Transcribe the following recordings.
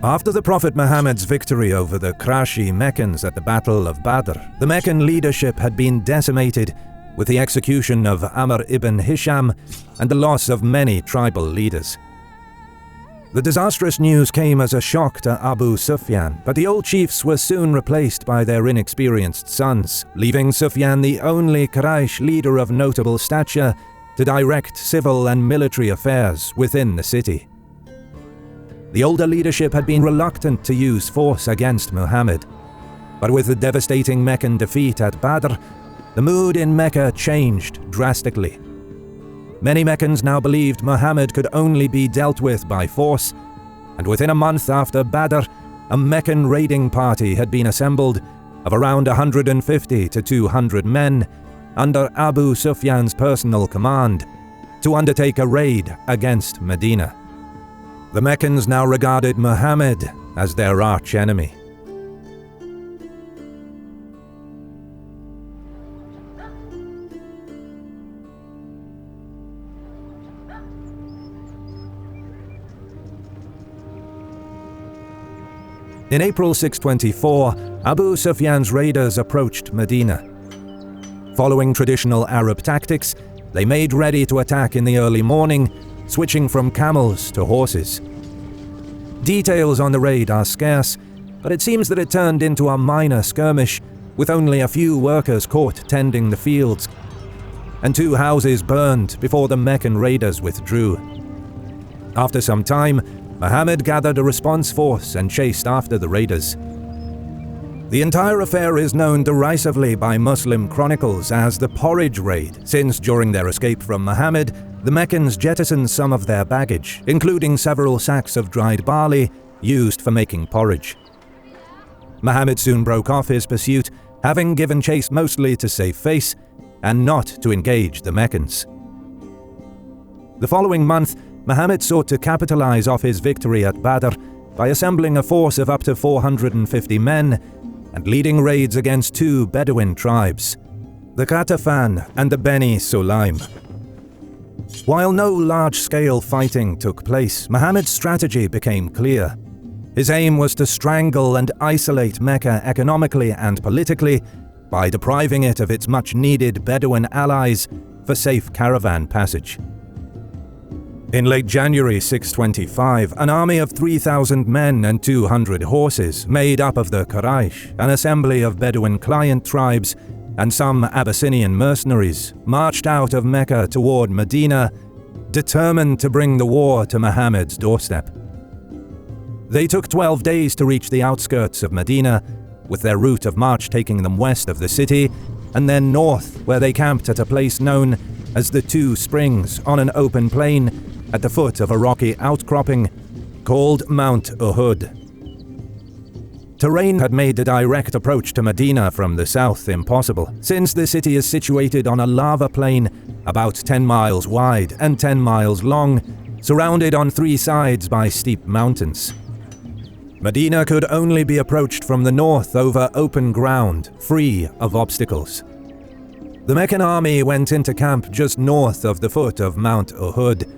After the Prophet Muhammad's victory over the Qurashi Meccans at the Battle of Badr, the Meccan leadership had been decimated with the execution of Amr ibn Hisham and the loss of many tribal leaders. The disastrous news came as a shock to Abu Sufyan, but the old chiefs were soon replaced by their inexperienced sons, leaving Sufyan the only Quraysh leader of notable stature to direct civil and military affairs within the city. The older leadership had been reluctant to use force against Muhammad, but with the devastating Meccan defeat at Badr, the mood in Mecca changed drastically. Many Meccans now believed Muhammad could only be dealt with by force, and within a month after Badr, a Meccan raiding party had been assembled of around 150 to 200 men under Abu Sufyan's personal command to undertake a raid against Medina. The Meccans now regarded Muhammad as their arch-enemy. In April 624, Abu Sufyan's raiders approached Medina. Following traditional Arab tactics, they made ready to attack in the early morning, switching from camels to horses. Details on the raid are scarce, but it seems that it turned into a minor skirmish, with only a few workers caught tending the fields, and 2 houses burned before the Meccan raiders withdrew. After some time, Muhammad gathered a response force and chased after the raiders. The entire affair is known derisively by Muslim chronicles as the porridge raid, since during their escape from Muhammad, the Meccans jettisoned some of their baggage, including several sacks of dried barley used for making porridge. Muhammad soon broke off his pursuit, having given chase mostly to save face and not to engage the Meccans. The following month, Muhammad sought to capitalize off his victory at Badr by assembling a force of up to 450 men and leading raids against 2 Bedouin tribes, the Ghatafan and the Beni Sulaim. While no large-scale fighting took place, Muhammad's strategy became clear. His aim was to strangle and isolate Mecca economically and politically by depriving it of its much-needed Bedouin allies for safe caravan passage. In late January 625, an army of 3,000 men and 200 horses, made up of the Quraysh, an assembly of Bedouin client tribes, and some Abyssinian mercenaries, marched out of Mecca toward Medina, determined to bring the war to Muhammad's doorstep. They took 12 days to reach the outskirts of Medina, with their route of march taking them west of the city, and then north, where they camped at a place known as the 2 Springs on an open plain at the foot of a rocky outcropping called Mount Uhud. Terrain had made the direct approach to Medina from the south impossible, since the city is situated on a lava plain about 10 miles wide and 10 miles long, surrounded on 3 sides by steep mountains. Medina could only be approached from the north over open ground, free of obstacles. The Meccan army went into camp just north of the foot of Mount Uhud,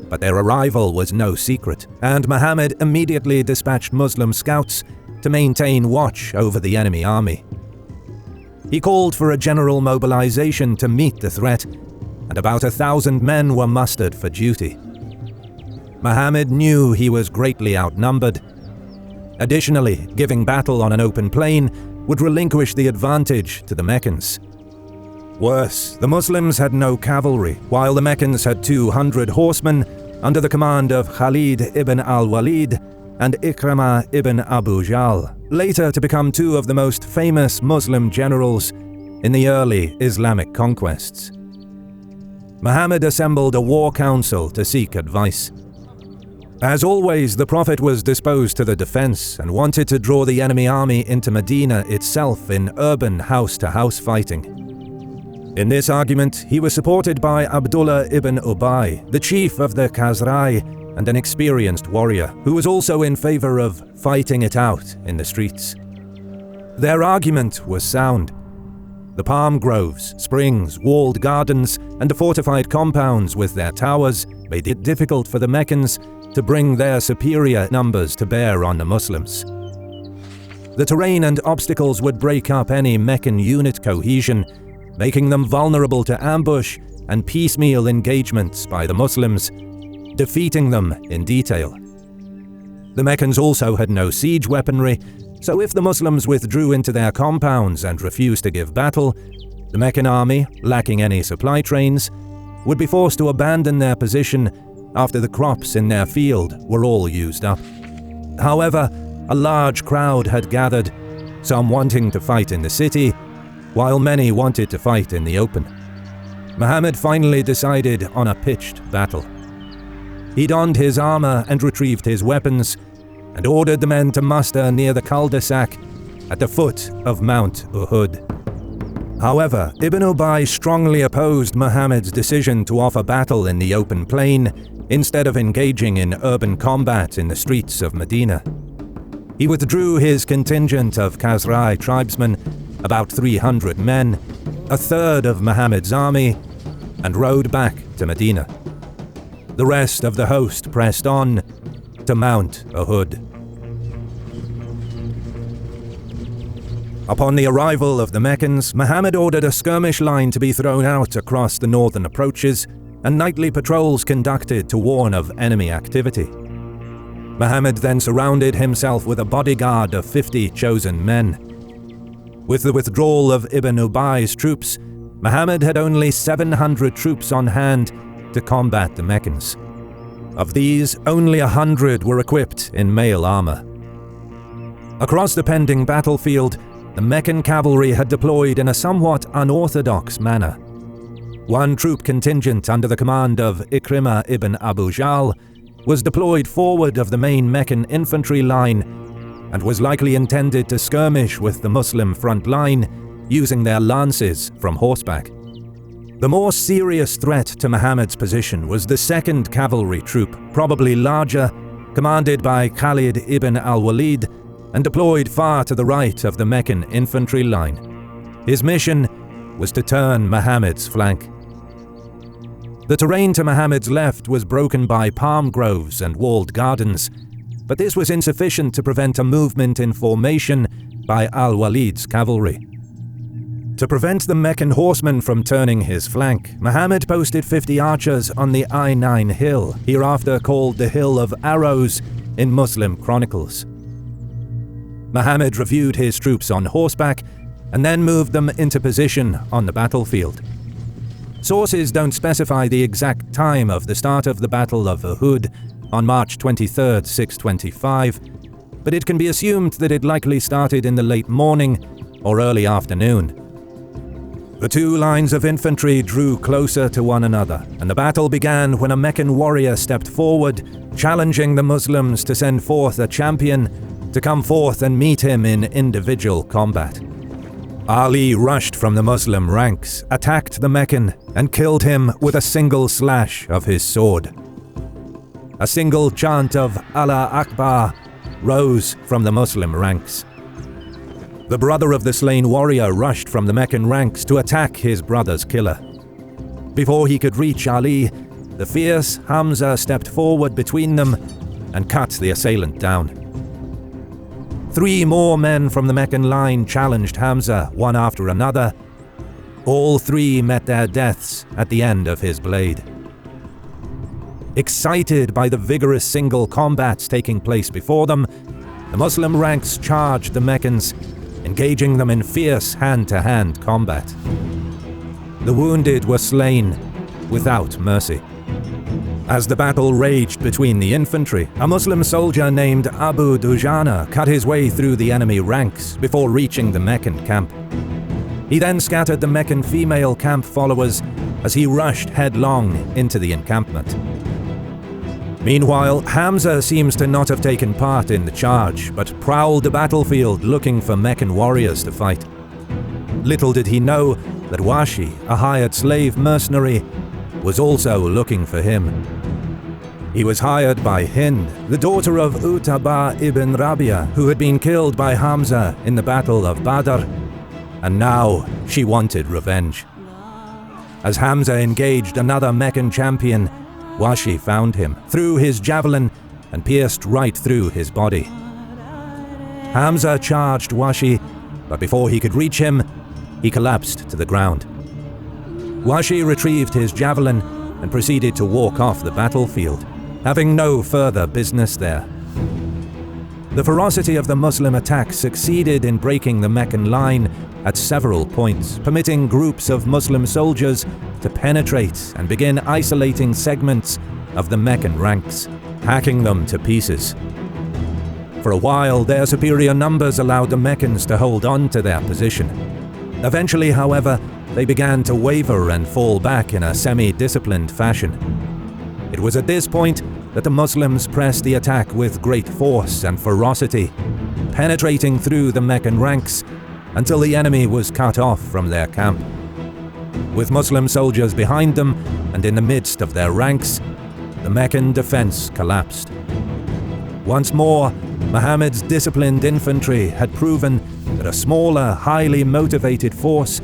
but their arrival was no secret, and Muhammad immediately dispatched Muslim scouts to maintain watch over the enemy army. He called for a general mobilization to meet the threat, and about 1,000 men were mustered for duty. Muhammad knew he was greatly outnumbered. Additionally, giving battle on an open plain would relinquish the advantage to the Meccans. Worse, the Muslims had no cavalry, while the Meccans had 200 horsemen under the command of Khalid ibn al-Walid and Ikramah ibn Abu Jahl, later to become 2 of the most famous Muslim generals in the early Islamic conquests. Muhammad assembled a war council to seek advice. As always, the Prophet was disposed to the defense and wanted to draw the enemy army into Medina itself in urban house-to-house fighting. In this argument, he was supported by Abdullah ibn Ubay, the chief of the Khazrai and an experienced warrior, who was also in favor of fighting it out in the streets. Their argument was sound. The palm groves, springs, walled gardens, and the fortified compounds with their towers made it difficult for the Meccans to bring their superior numbers to bear on the Muslims. The terrain and obstacles would break up any Meccan unit cohesion, making them vulnerable to ambush and piecemeal engagements by the Muslims, defeating them in detail. The Meccans also had no siege weaponry, so if the Muslims withdrew into their compounds and refused to give battle, the Meccan army, lacking any supply trains, would be forced to abandon their position after the crops in their field were all used up. However, a large crowd had gathered, some wanting to fight in the city, while many wanted to fight in the open. Muhammad finally decided on a pitched battle. He donned his armor and retrieved his weapons, and ordered the men to muster near the cul-de-sac at the foot of Mount Uhud. However, Ibn Ubay strongly opposed Muhammad's decision to offer battle in the open plain instead of engaging in urban combat in the streets of Medina. He withdrew his contingent of Khazraj tribesmen, about 300 men, a third of Muhammad's army, and rode back to Medina. The rest of the host pressed on to Mount Uhud. Upon the arrival of the Meccans, Muhammad ordered a skirmish line to be thrown out across the northern approaches and nightly patrols conducted to warn of enemy activity. Muhammad then surrounded himself with a bodyguard of 50 chosen men. With the withdrawal of Ibn Ubay's troops, Muhammad had only 700 troops on hand to combat the Meccans. Of these, only 100 were equipped in mail armor. Across the pending battlefield, the Meccan cavalry had deployed in a somewhat unorthodox manner. One troop contingent under the command of Ikrimah ibn Abu Jahl was deployed forward of the main Meccan infantry line and was likely intended to skirmish with the Muslim front line using their lances from horseback. The more serious threat to Muhammad's position was the second cavalry troop, probably larger, commanded by Khalid ibn al-Walid and deployed far to the right of the Meccan infantry line. His mission was to turn Muhammad's flank. The terrain to Muhammad's left was broken by palm groves and walled gardens, but this was insufficient to prevent a movement in formation by al-Walid's cavalry. To prevent the Meccan horsemen from turning his flank, Muhammad posted 50 archers on the I-9 hill, hereafter called the Hill of Arrows in Muslim chronicles. Muhammad reviewed his troops on horseback and then moved them into position on the battlefield. Sources don't specify the exact time of the start of the Battle of Uhud on March 23, 625, but it can be assumed that it likely started in the late morning or early afternoon. The two lines of infantry drew closer to one another, and the battle began when a Meccan warrior stepped forward, challenging the Muslims to send forth a champion to come forth and meet him in individual combat. Ali rushed from the Muslim ranks, attacked the Meccan, and killed him with a single slash of his sword. A single chant of Allah Akbar rose from the Muslim ranks. The brother of the slain warrior rushed from the Meccan ranks to attack his brother's killer. Before he could reach Ali, the fierce Hamza stepped forward between them and cut the assailant down. 3 more men from the Meccan line challenged Hamza one after another. All 3 met their deaths at the end of his blade. Excited by the vigorous single combats taking place before them, the Muslim ranks charged the Meccans, engaging them in fierce hand-to-hand combat. The wounded were slain without mercy. As the battle raged between the infantry, a Muslim soldier named Abu Dujana cut his way through the enemy ranks before reaching the Meccan camp. He then scattered the Meccan female camp followers as he rushed headlong into the encampment. Meanwhile, Hamza seems to not have taken part in the charge, but prowled the battlefield looking for Meccan warriors to fight. Little did he know that Washi, a hired slave mercenary, was also looking for him. He was hired by Hind, the daughter of Utbah ibn Rabia, who had been killed by Hamza in the Battle of Badr, and now she wanted revenge. As Hamza engaged another Meccan champion, Wahshi found him, threw his javelin, and pierced right through his body. Hamza charged Wahshi, but before he could reach him, he collapsed to the ground. Wahshi retrieved his javelin and proceeded to walk off the battlefield, having no further business there. The ferocity of the Muslim attack succeeded in breaking the Meccan line at several points, permitting groups of Muslim soldiers to penetrate and begin isolating segments of the Meccan ranks, hacking them to pieces. For a while, their superior numbers allowed the Meccans to hold on to their position. Eventually, however, they began to waver and fall back in a semi-disciplined fashion. It was at this point that the Muslims pressed the attack with great force and ferocity, penetrating through the Meccan ranks until the enemy was cut off from their camp. With Muslim soldiers behind them and in the midst of their ranks, the Meccan defense collapsed. Once more, Muhammad's disciplined infantry had proven that a smaller, highly motivated force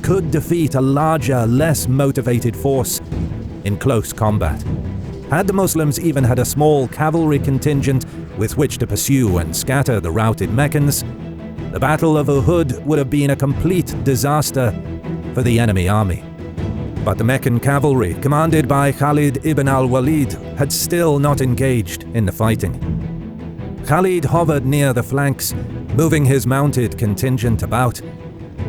could defeat a larger, less motivated force in close combat. Had the Muslims even had a small cavalry contingent with which to pursue and scatter the routed Meccans, the Battle of Uhud would have been a complete disaster for the enemy army. But the Meccan cavalry, commanded by Khalid ibn al-Walid, had still not engaged in the fighting. Khalid hovered near the flanks, moving his mounted contingent about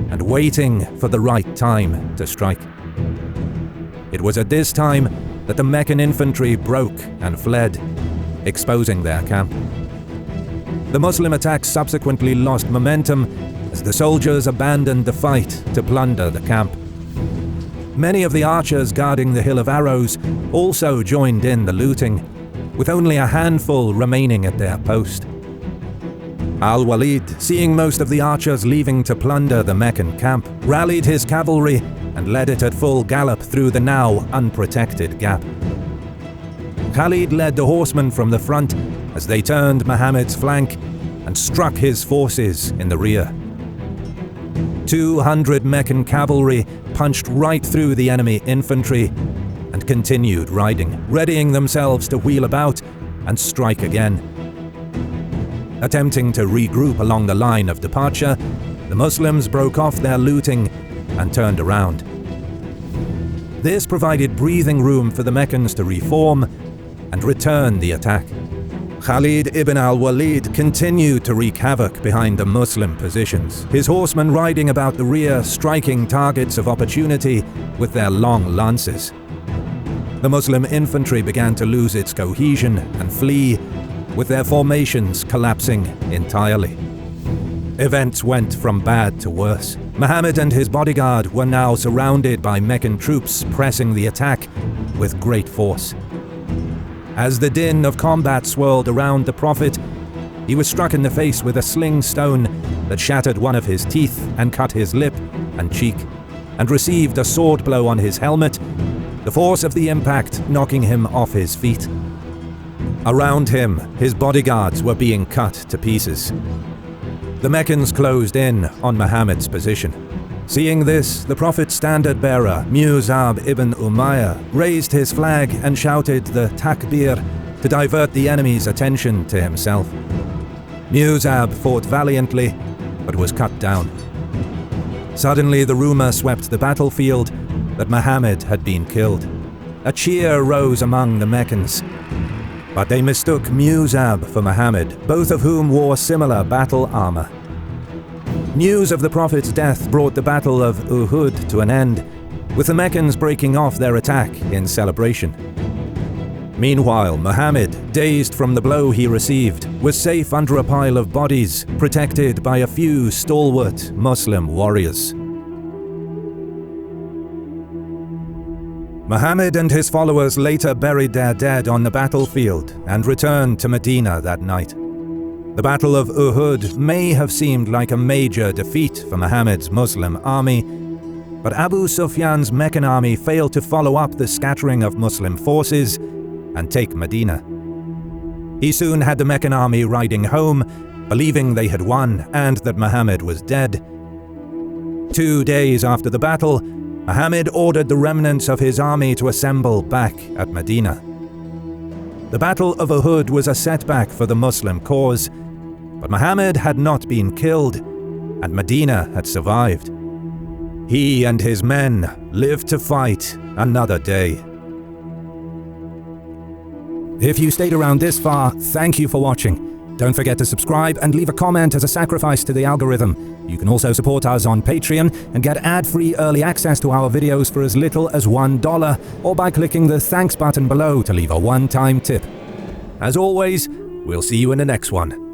and waiting for the right time to strike. It was at this time that the Meccan infantry broke and fled, exposing their camp. The Muslim attack subsequently lost momentum as the soldiers abandoned the fight to plunder the camp. Many of the archers guarding the Hill of Arrows also joined in the looting, with only a handful remaining at their post. Al-Walid, seeing most of the archers leaving to plunder the Meccan camp, rallied his cavalry and led it at full gallop through the now unprotected gap. Khalid led the horsemen from the front as they turned Muhammad's flank and struck his forces in the rear. 200 Meccan cavalry punched right through the enemy infantry and continued riding, readying themselves to wheel about and strike again. Attempting to regroup along the line of departure, the Muslims broke off their looting and turned around. This provided breathing room for the Meccans to reform and return the attack. Khalid ibn al-Walid continued to wreak havoc behind the Muslim positions, his horsemen riding about the rear, striking targets of opportunity with their long lances. The Muslim infantry began to lose its cohesion and flee, with their formations collapsing entirely. Events went from bad to worse. Muhammad and his bodyguard were now surrounded by Meccan troops pressing the attack with great force. As the din of combat swirled around the Prophet, he was struck in the face with a sling stone that shattered one of his teeth and cut his lip and cheek, and received a sword blow on his helmet, the force of the impact knocking him off his feet. Around him, his bodyguards were being cut to pieces. The Meccans closed in on Muhammad's position. Seeing this, the Prophet's standard-bearer, Mus'ab ibn Umayyah, raised his flag and shouted the takbir to divert the enemy's attention to himself. Mus'ab fought valiantly, but was cut down. Suddenly, the rumor swept the battlefield that Muhammad had been killed. A cheer rose among the Meccans, but they mistook Mus'ab for Muhammad, both of whom wore similar battle armor. News of the Prophet's death brought the Battle of Uhud to an end, with the Meccans breaking off their attack in celebration. Meanwhile, Muhammad, dazed from the blow he received, was safe under a pile of bodies, protected by a few stalwart Muslim warriors. Muhammad and his followers later buried their dead on the battlefield and returned to Medina that night. The Battle of Uhud may have seemed like a major defeat for Muhammad's Muslim army, but Abu Sufyan's Meccan army failed to follow up the scattering of Muslim forces and take Medina. He soon had the Meccan army riding home, believing they had won and that Muhammad was dead. 2 days after the battle, Muhammad ordered the remnants of his army to assemble back at Medina. The Battle of Uhud was a setback for the Muslim cause, but Muhammad had not been killed, and Medina had survived. He and his men lived to fight another day. If you stayed around this far, thank you for watching. Don't forget to subscribe and leave a comment as a sacrifice to the algorithm. You can also support us on Patreon and get ad-free early access to our videos for as little as $1, or by clicking the thanks button below to leave a one-time tip. As always, we'll see you in the next one.